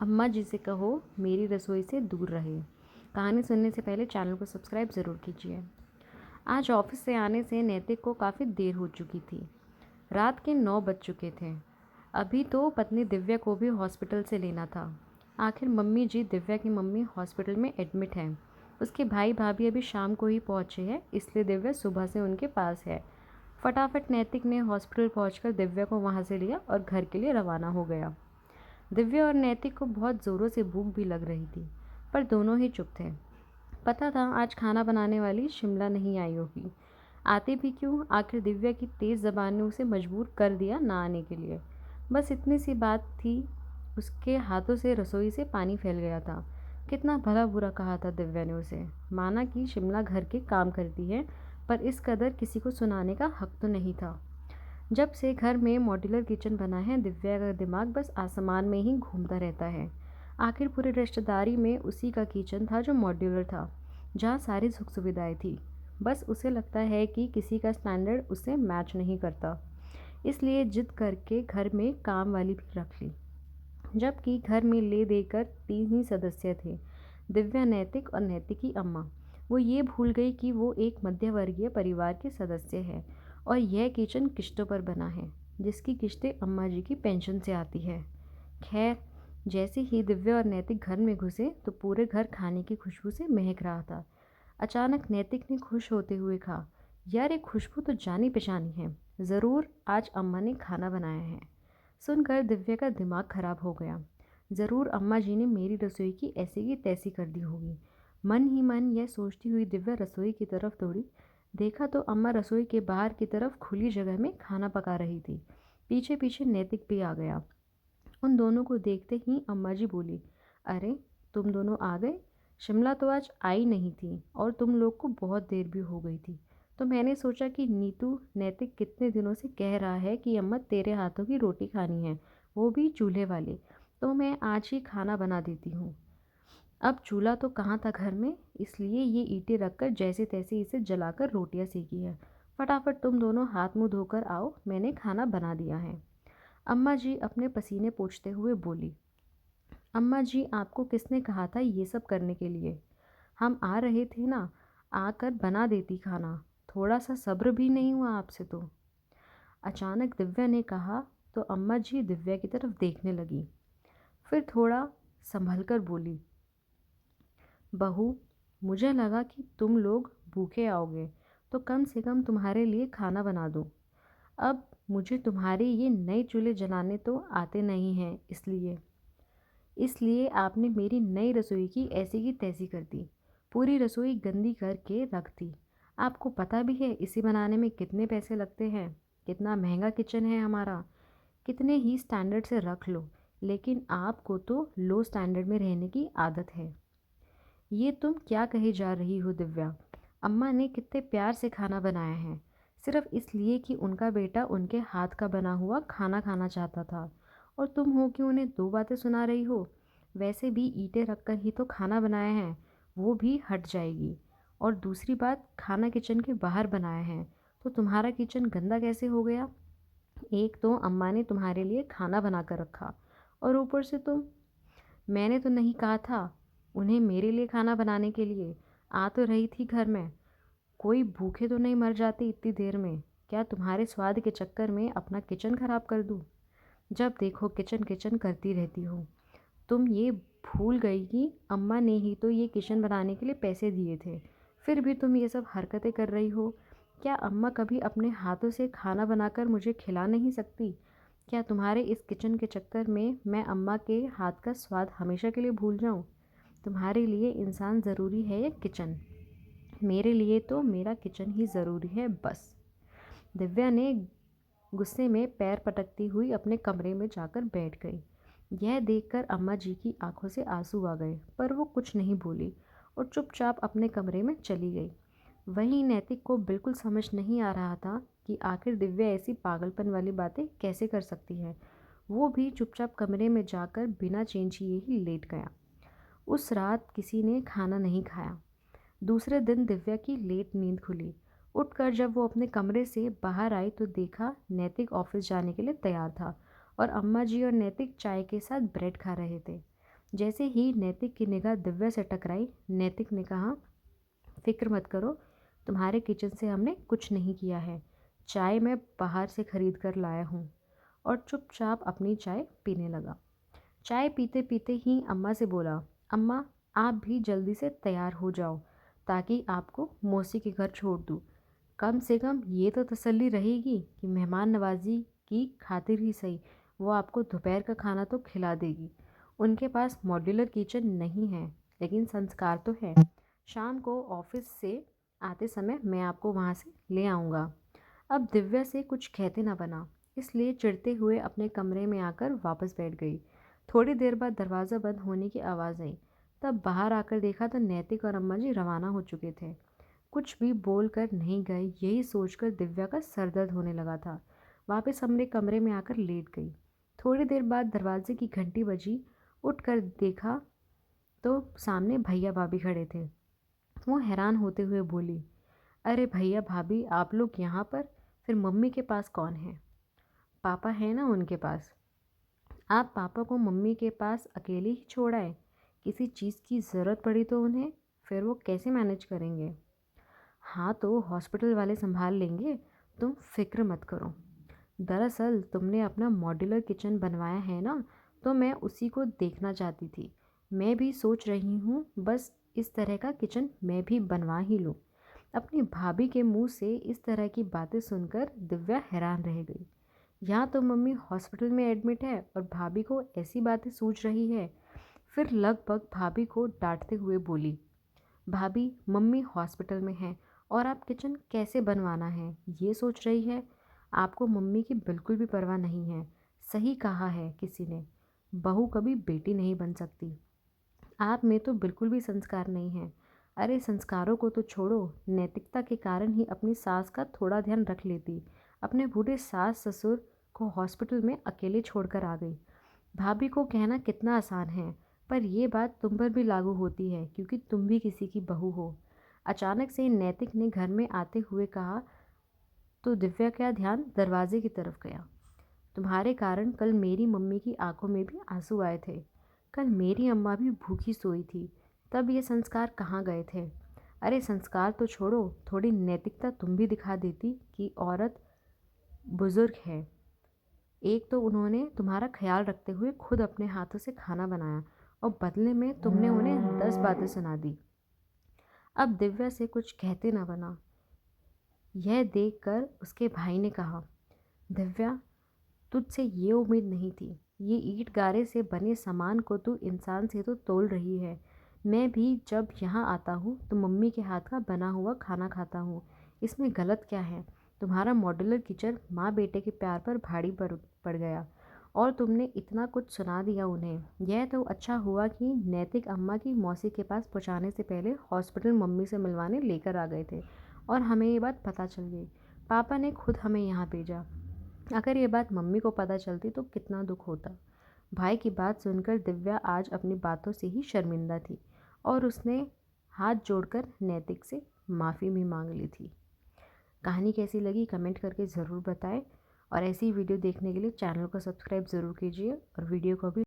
अम्मा जी से कहो मेरी रसोई से दूर रहे। कहानी सुनने से पहले चैनल को सब्सक्राइब ज़रूर कीजिए। आज ऑफिस से आने से नैतिक को काफ़ी देर हो चुकी थी। रात के 9 बज चुके थे। अभी तो पत्नी दिव्या को भी हॉस्पिटल से लेना था। आखिर मम्मी जी, दिव्या की मम्मी, हॉस्पिटल में एडमिट हैं। उसके भाई भाभी अभी शाम को ही पहुँचे हैं, इसलिए दिव्या सुबह से उनके पास है। फटाफट नैतिक ने हॉस्पिटल पहुंचकर दिव्या को वहां से लिया और घर के लिए रवाना हो गया। दिव्या और नैतिक को बहुत ज़ोरों से भूख भी लग रही थी, पर दोनों ही चुप थे। पता था आज खाना बनाने वाली शिमला नहीं आई होगी। आती भी क्यों, आखिर दिव्या की तेज़ ज़बान ने उसे मजबूर कर दिया ना आने के लिए। बस इतनी सी बात थी। उसके हाथों से रसोई से पानी फैल गया था। कितना भला बुरा कहा था दिव्या ने उसे। माना कि शिमला घर के काम करती है, पर इस कदर किसी को सुनाने का हक तो नहीं था। जब से घर में मॉड्यूलर किचन बना है, दिव्या का दिमाग बस आसमान में ही घूमता रहता है। आखिर पूरी रिश्तेदारी में उसी का किचन था जो मॉड्यूलर था, जहाँ सारी सुख सुविधाएं थी। बस उसे लगता है कि किसी का स्टैंडर्ड उससे मैच नहीं करता, इसलिए जिद करके घर में काम वाली भी रख ली। जबकि घर में ले देकर 3 ही सदस्य थे, दिव्या, नैतिक और नैतिक की अम्मा। वो ये भूल गई कि वो एक मध्यवर्गीय परिवार के सदस्य है और यह किचन किश्तों पर बना है, जिसकी किश्तें अम्मा जी की पेंशन से आती है। खैर, जैसे ही दिव्या और नैतिक घर में घुसे तो पूरे घर खाने की खुशबू से महक रहा था। अचानक नैतिक ने खुश होते हुए कहा, यार ये खुशबू तो जानी पहचानी है, ज़रूर आज अम्मा ने खाना बनाया है। सुनकर दिव्या का दिमाग खराब हो गया। ज़रूर अम्मा जी ने मेरी रसोई की ऐसी की तैसी कर दी होगी। मन ही मन यह सोचती हुई दिव्या रसोई की तरफ दौड़ी। देखा तो अम्मा रसोई के बाहर की तरफ खुली जगह में खाना पका रही थी। पीछे पीछे नैतिक भी आ गया। उन दोनों को देखते ही अम्मा जी बोली, अरे तुम दोनों आ गए। शिमला तो आज आई नहीं थी और तुम लोग को बहुत देर भी हो गई थी, तो मैंने सोचा कि नीतू, नैतिक कितने दिनों से कह रहा है कि अम्मा तेरे हाथों की रोटी खानी है, वो भी चूल्हे वाले, तो मैं आज ही खाना बना देती हूँ। अब चूल्हा तो कहाँ था घर में, इसलिए ये ईंटें रखकर जैसे तैसे इसे जलाकर रोटियां सेकी है। फटाफट तुम दोनों हाथ मुंह धोकर आओ, मैंने खाना बना दिया है। अम्मा जी अपने पसीने पोंछते हुए बोली, अम्मा जी आपको किसने कहा था ये सब करने के लिए? हम आ रहे थे ना, आकर बना देती खाना। थोड़ा सा सब्र भी नहीं हुआ आपसे तो? अचानक दिव्या ने कहा तो अम्मा जी दिव्या की तरफ देखने लगी। फिर थोड़ा संभल कर बोली, बहू, मुझे लगा कि तुम लोग भूखे आओगे, तो कम से कम तुम्हारे लिए खाना बना दूं। अब मुझे तुम्हारे ये नए चूल्हे जलाने तो आते नहीं हैं, इसलिए इसलिए आपने मेरी नई रसोई की ऐसी की तैसी कर दी, पूरी रसोई गंदी करके रख दी। आपको पता भी है इसे बनाने में कितने पैसे लगते हैं, कितना महंगा किचन है हमारा। कितने ही स्टैंडर्ड से रख लो, लेकिन आपको तो लो स्टैंडर्ड में रहने की आदत है। ये तुम क्या कही जा रही हो दिव्या? अम्मा ने कितने प्यार से खाना बनाया है, सिर्फ इसलिए कि उनका बेटा उनके हाथ का बना हुआ खाना खाना चाहता था, और तुम हो कि उन्हें दो बातें सुना रही हो। वैसे भी ईंटें रखकर ही तो खाना बनाया है, वो भी हट जाएगी। और दूसरी बात, खाना किचन के बाहर बनाया है, तो तुम्हारा किचन गंदा कैसे हो गया? एक तो अम्मा ने तुम्हारे लिए खाना बना कर रखा, और ऊपर से तुम। मैंने तो नहीं कहा था उन्हें मेरे लिए खाना बनाने के लिए। आ तो रही थी घर में, कोई भूखे तो नहीं मर जाते इतनी देर में। क्या तुम्हारे स्वाद के चक्कर में अपना किचन खराब कर दूँ? जब देखो किचन किचन करती रहती हो। तुम ये भूल गई कि अम्मा ने ही तो ये किचन बनाने के लिए पैसे दिए थे, फिर भी तुम ये सब हरकतें कर रही हो। क्या अम्मा कभी अपने हाथों से खाना बनाकर मुझे खिला नहीं सकती? क्या तुम्हारे इस किचन के चक्कर में मैं अम्मा के हाथ का स्वाद हमेशा के लिए भूल जाऊं? तुम्हारे लिए इंसान ज़रूरी है या किचन? मेरे लिए तो मेरा किचन ही ज़रूरी है, बस। दिव्या ने गुस्से में पैर पटकती हुई अपने कमरे में जाकर बैठ गई। यह देखकर अम्मा जी की आंखों से आंसू आ गए, पर वो कुछ नहीं बोली और चुपचाप अपने कमरे में चली गई। वहीं नैतिक को बिल्कुल समझ नहीं आ रहा था कि आखिर दिव्या ऐसी पागलपन वाली बातें कैसे कर सकती है। वो भी चुपचाप कमरे में जाकर बिना चेंज किए ही लेट गया। उस रात किसी ने खाना नहीं खाया। दूसरे दिन दिव्या की लेट नींद खुली। उठकर जब वो अपने कमरे से बाहर आई तो देखा नैतिक ऑफिस जाने के लिए तैयार था और अम्मा जी और नैतिक चाय के साथ ब्रेड खा रहे थे। जैसे ही नैतिक की निगाह दिव्या से टकराई, नैतिक ने कहा, फिक्र मत करो, तुम्हारे किचन से हमने कुछ नहीं किया है। चाय मैं बाहर से खरीद कर लाया हूँ। और चुपचाप अपनी चाय पीने लगा। चाय पीते पीते ही अम्मा से बोला, अम्मा आप भी जल्दी से तैयार हो जाओ ताकि आपको मौसी के घर छोड़ दूँ। कम से कम ये तो तसल्ली रहेगी कि मेहमान नवाजी की खातिर ही सही वो आपको दोपहर का खाना तो खिला देगी। उनके पास मॉड्यूलर किचन नहीं है, लेकिन संस्कार तो है। शाम को ऑफिस से आते समय मैं आपको वहाँ से ले आऊँगा। अब दिव्या से कुछ कहते ना बना, इसलिए चिढ़ते हुए अपने कमरे में आकर वापस बैठ गई। थोड़ी देर बाद दरवाज़ा बंद होने की आवाज़ आई। तब बाहर आकर देखा तो नैतिक और अम्मा जी रवाना हो चुके थे। कुछ भी बोल कर नहीं गए, यही सोचकर दिव्या का सर दर्द होने लगा था। वापस अपने कमरे में आकर लेट गई। थोड़ी देर बाद दरवाजे की घंटी बजी। उठकर देखा तो सामने भैया भाभी खड़े थे। वो हैरान होते हुए बोली, अरे भैया भाभी आप लोग यहाँ पर, फिर मम्मी के पास कौन है? पापा है ना उनके पास। आप पापा को मम्मी के पास अकेले ही छोड़ आए? किसी चीज़ की ज़रूरत पड़ी तो उन्हें फिर वो कैसे मैनेज करेंगे? हाँ तो हॉस्पिटल वाले संभाल लेंगे, तुम फिक्र मत करो। दरअसल तुमने अपना मॉड्यूलर किचन बनवाया है ना, तो मैं उसी को देखना चाहती थी। मैं भी सोच रही हूँ बस इस तरह का किचन मैं भी बनवा ही लूँ। अपनी भाभी के मुंह से इस तरह की बातें सुनकर दिव्या हैरान रह गई। यहाँ तो मम्मी हॉस्पिटल में एडमिट है और भाभी को ऐसी बातें सूझ रही है। फिर लगभग भाभी को डांटते हुए बोली, भाभी मम्मी हॉस्पिटल में है और आप किचन कैसे बनवाना है ये सोच रही है। आपको मम्मी की बिल्कुल भी परवाह नहीं है। सही कहा है किसी ने, बहू कभी बेटी नहीं बन सकती। आप में तो बिल्कुल भी संस्कार नहीं है। अरे संस्कारों को तो छोड़ो, नैतिकता के कारण ही अपनी सास का थोड़ा ध्यान रख लेती। अपने बूढ़े सास ससुर को हॉस्पिटल में अकेले छोड़कर आ गई। भाभी को कहना कितना आसान है, पर यह बात तुम पर भी लागू होती है क्योंकि तुम भी किसी की बहू हो। अचानक से नैतिक ने घर में आते हुए कहा तो दिव्या का ध्यान दरवाजे की तरफ गया। तुम्हारे कारण कल मेरी मम्मी की आंखों में भी आंसू आए थे। कल मेरी अम्मा भी भूखी सोई थी, तब ये संस्कार कहाँ गए थे? अरे संस्कार तो छोड़ो, थोड़ी नैतिकता तुम भी दिखा देती कि औरत बुजुर्ग है। एक तो उन्होंने तुम्हारा ख्याल रखते हुए खुद अपने हाथों से खाना बनाया और बदले में तुमने उन्हें 10 बातें सुना दी। अब दिव्या से कुछ कहते ना बना। यह देखकर उसके भाई ने कहा, दिव्या तुझसे ये उम्मीद नहीं थी। ये ईंट गारे से बने सामान को तू इंसान से तो तोल रही है। मैं भी जब यहाँ आता हूँ तो मम्मी के हाथ का बना हुआ खाना खाता हूँ। इसमें गलत क्या है? तुम्हारा मॉड्यूलर किचन माँ बेटे के प्यार पर भारी पड़ गया और तुमने इतना कुछ सुना दिया उन्हें। यह तो अच्छा हुआ कि नैतिक अम्मा की मौसी के पास पहुँचाने से पहले हॉस्पिटल मम्मी से मिलवाने लेकर आ गए थे और हमें ये बात पता चल गई। पापा ने खुद हमें यहाँ भेजा। अगर ये बात मम्मी को पता चलती तो कितना दुख होता। भाई की बात सुनकर दिव्या आज अपनी बातों से ही शर्मिंदा थी और उसने हाथ जोड़कर नैतिक से माफ़ी भी मांग ली थी। कहानी कैसी लगी कमेंट करके ज़रूर बताएं और ऐसी वीडियो देखने के लिए चैनल को सब्सक्राइब ज़रूर कीजिए और वीडियो को भी